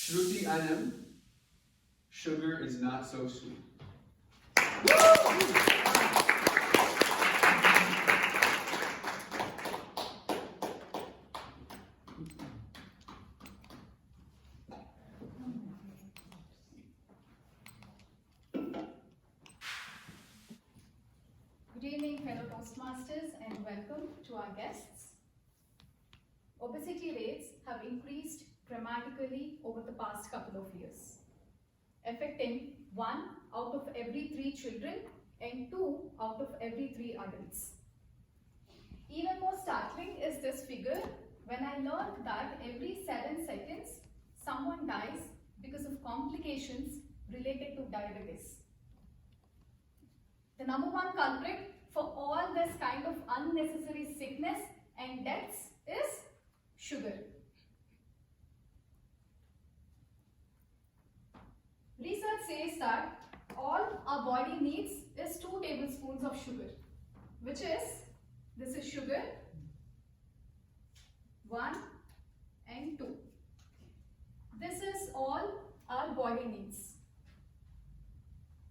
Shruthi Anam, sugar is not so sweet. Good evening, fellow Toastmasters, and welcome to our guests. Obesity rates have increased dramatically over the past couple of years, affecting 1 out of every 3 children and 2 out of every 3 adults. Even more startling is this figure when I learned that every 7 seconds someone dies because of complications related to diabetes. The number one culprit for all this kind of unnecessary sickness and deaths is sugar. Research says that all our body needs is 2 tablespoons of sugar, which is, this is sugar, 1 and 2. This is all our body needs.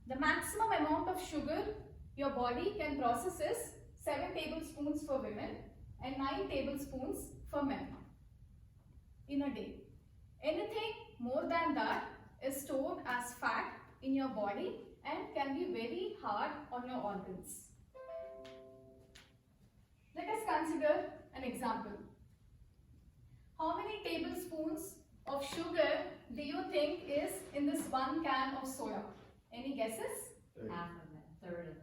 The maximum amount of sugar your body can process is 7 tablespoons for women and 9 tablespoons for men in a day. Anything more than that is stored as fat in your body and can be very hard on your organs. Let us consider an example. How many tablespoons of sugar do you think is in this 1 can of soda? Any guesses? 30. Half of it, third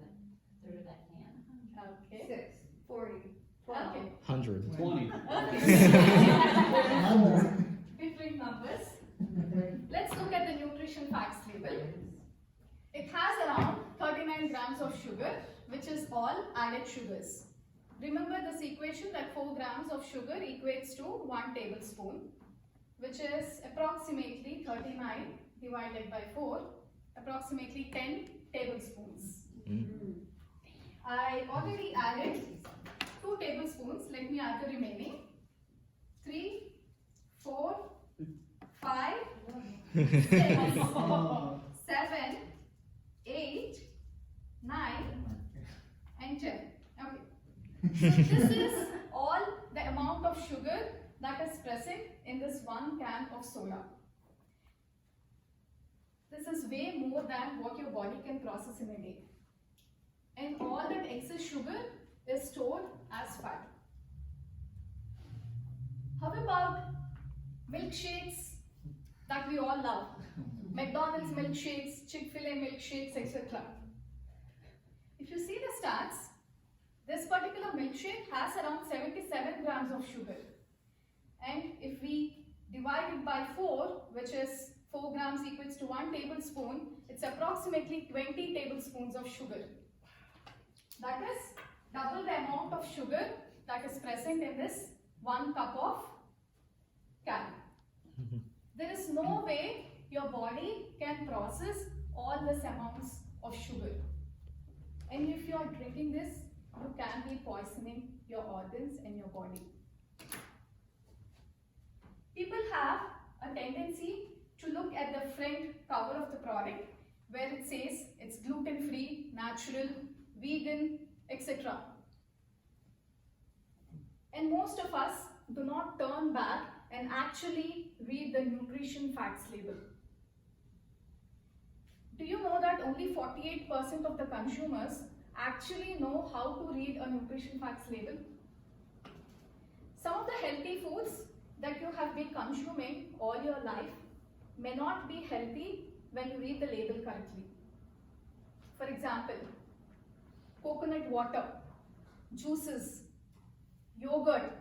of that can. Okay. 6, 40, 12. Okay. 100. 20. Okay. Different numbers. Let's look at the nutrition facts label. It has around 39 grams of sugar, which is all added sugars. Remember this equation that 4 grams of sugar equates to 1 tablespoon, which is approximately 39 divided by 4, approximately 10 tablespoons. I already added 2 tablespoons. Let me add the remaining. 3, 4, 5, 6, 7, 8, 9, and 10. Okay. So this is all the amount of sugar that is present in this 1 can of soda. This is way more than what your body can process in a day. And all that excess sugar is stored as fat. How about milkshakes that we all love? McDonald's milkshakes, Chick-fil-A milkshakes, etc. If you see the stats, this particular milkshake has around 77 grams of sugar. And if we divide it by 4, which is 4 grams equals to 1 tablespoon, it's approximately 20 tablespoons of sugar. That is double the amount of sugar that is present in this 1 cup of can. There is no way your body can process all these amounts of sugar. And if you are drinking this, you can be poisoning your organs and your body. People have a tendency to look at the front cover of the product where it says it's gluten-free, natural, vegan, etc. And most of us do not turn back and actually read the nutrition facts label. Do you know that only 48% of the consumers actually know how to read a nutrition facts label? Some of the healthy foods that you have been consuming all your life may not be healthy when you read the label correctly. For example, coconut water, juices, yogurt.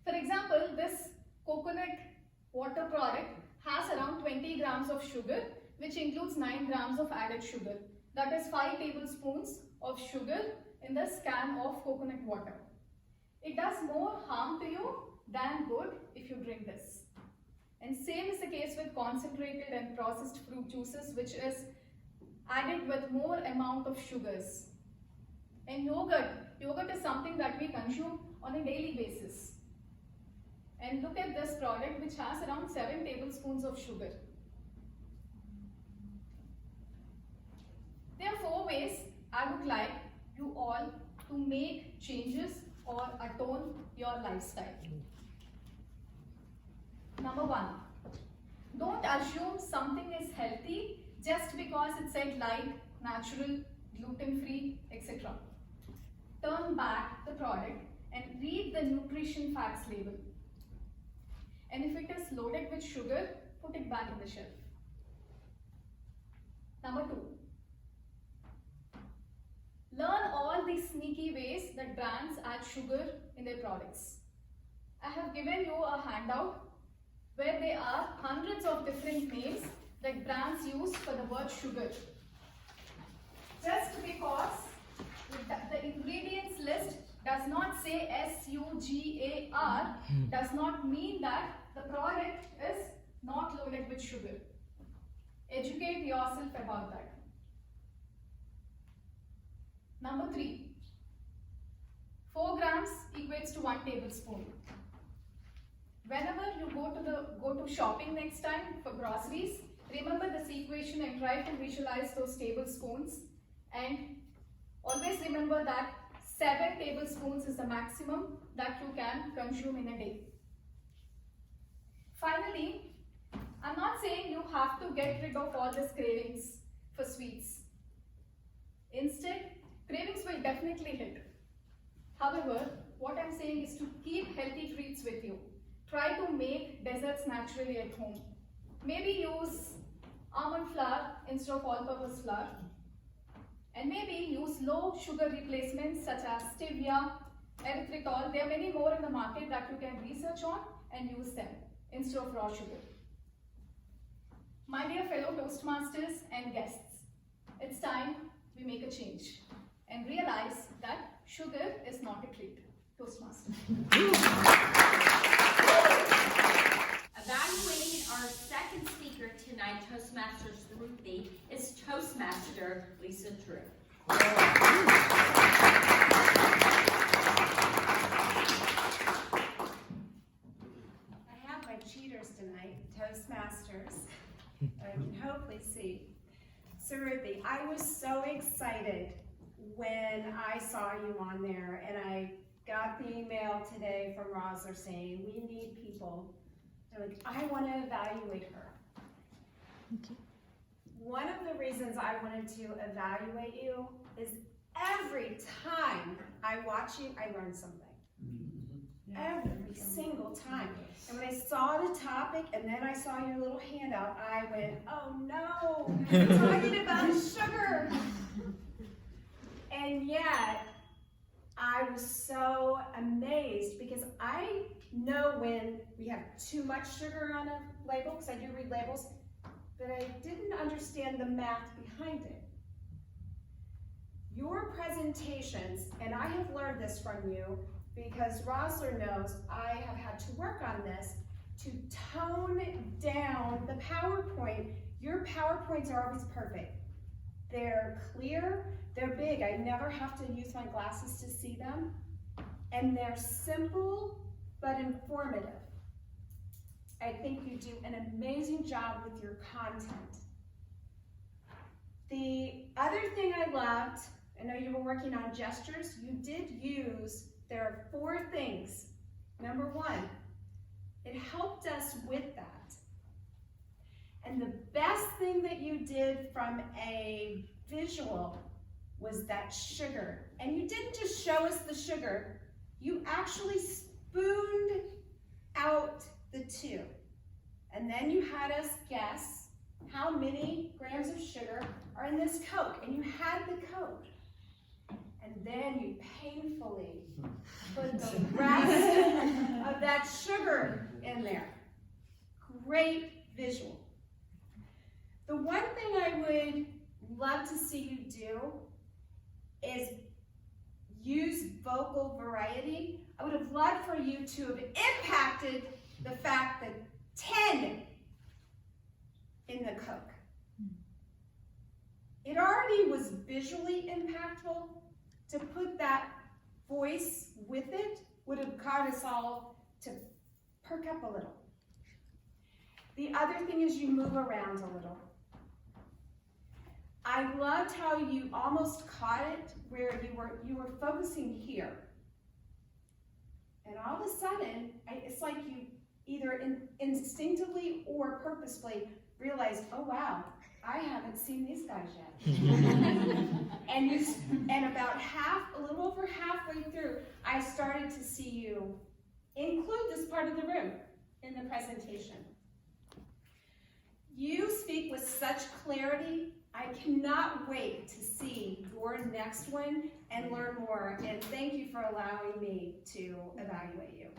For example, this coconut water product has around 20 grams of sugar, which includes 9 grams of added sugar. That is 5 tablespoons of sugar in this can of coconut water. It does more harm to you than good if you drink this. And same is the case with concentrated and processed fruit juices, which is added with more amount of sugars. And yogurt is something that we consume on a daily basis. and look at this product which has around 7 tablespoons of sugar. There are 4 ways I would like you all to make changes or atone your lifestyle. Number 1, don't assume something is healthy just because it said light, natural, gluten-free, etc. Turn back the product and read the nutrition facts label. And if it is loaded with sugar, put it back in the shelf. Number 2, learn all these sneaky ways that brands add sugar in their products. I have given you a handout where there are hundreds of different names that brands use for the word sugar. Just because the ingredients list does not say SUGAR does not mean that the product is not loaded with sugar. Educate yourself about that. Number 3, 4 grams equates to 1 tablespoon. Whenever you go to shopping next time for groceries, remember this equation and try to visualize those tablespoons, and always remember that 7 tablespoons is the maximum that you can consume in a day. Finally, I'm not saying you have to get rid of all these cravings for sweets. Instead, cravings will definitely hit. However, what I'm saying is to keep healthy treats with you. Try to make desserts naturally at home. Maybe use almond flour instead of all-purpose flour. And maybe use low sugar replacements such as stevia, erythritol. There are many more in the market that you can research on and use them instead of raw sugar. My dear fellow Toastmasters and guests, it's time we make a change and realize that sugar is not a treat. Toastmasters. Evaluating our second speaker tonight, Toastmasters Sruthi, is Toastmaster Lisa Drew. I have my cheaters tonight, Toastmasters. I can hopefully see. Sruthi, I was so excited when I saw you on there, and I got the email today from Rosler saying, we need people. They're like, I want to evaluate her. Okay. One of the reasons I wanted to evaluate you is every time I watch you, I learn something. Every single time. And when I saw the topic and then I saw your little handout, I went, oh no, you're talking about sugar. And yet, I was so amazed because I know when we have too much sugar on a label, because I do read labels, but I didn't understand the math behind it. Your presentations, and I have learned this from you because Rosler knows I have had to work on this to tone down the PowerPoint. Your PowerPoints are always perfect. They're clear, they're big. I never have to use my glasses to see them. And they're simple but informative. I think you do an amazing job with your content. The other thing I loved, I know you were working on gestures, you did use, there are 4 things. Number 1, it helped us with that. And the best thing that you did from a visual was that sugar. And you didn't just show us the sugar, you actually spooned out the 2. And then you had us guess how many grams of sugar are in this Coke. And you had the Coke. And then you painfully put the rest of that sugar in there. Great visual. The one thing I would love to see you do is use vocal variety. I would have loved for you to have impacted the fact that 10 in the Coke. It already was visually impactful. To put that voice with it would have caught us all to perk up a little. The other thing is you move around a little. I loved how you almost caught it where you were focusing here. And all of a sudden, it's like you either instinctively or purposefully realized, oh wow, I haven't seen these guys yet. and about a little over halfway through, I started to see you include this part of the room in the presentation. You speak with such clarity. I cannot wait to see your next one and learn more. And thank you for allowing me to evaluate you.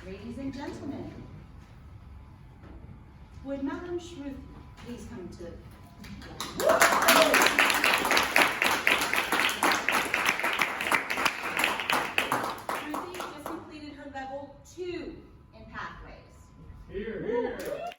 Ladies and gentlemen, would Madam Sruthi please come to Sruthi just completed her level 2 in pathways. Here.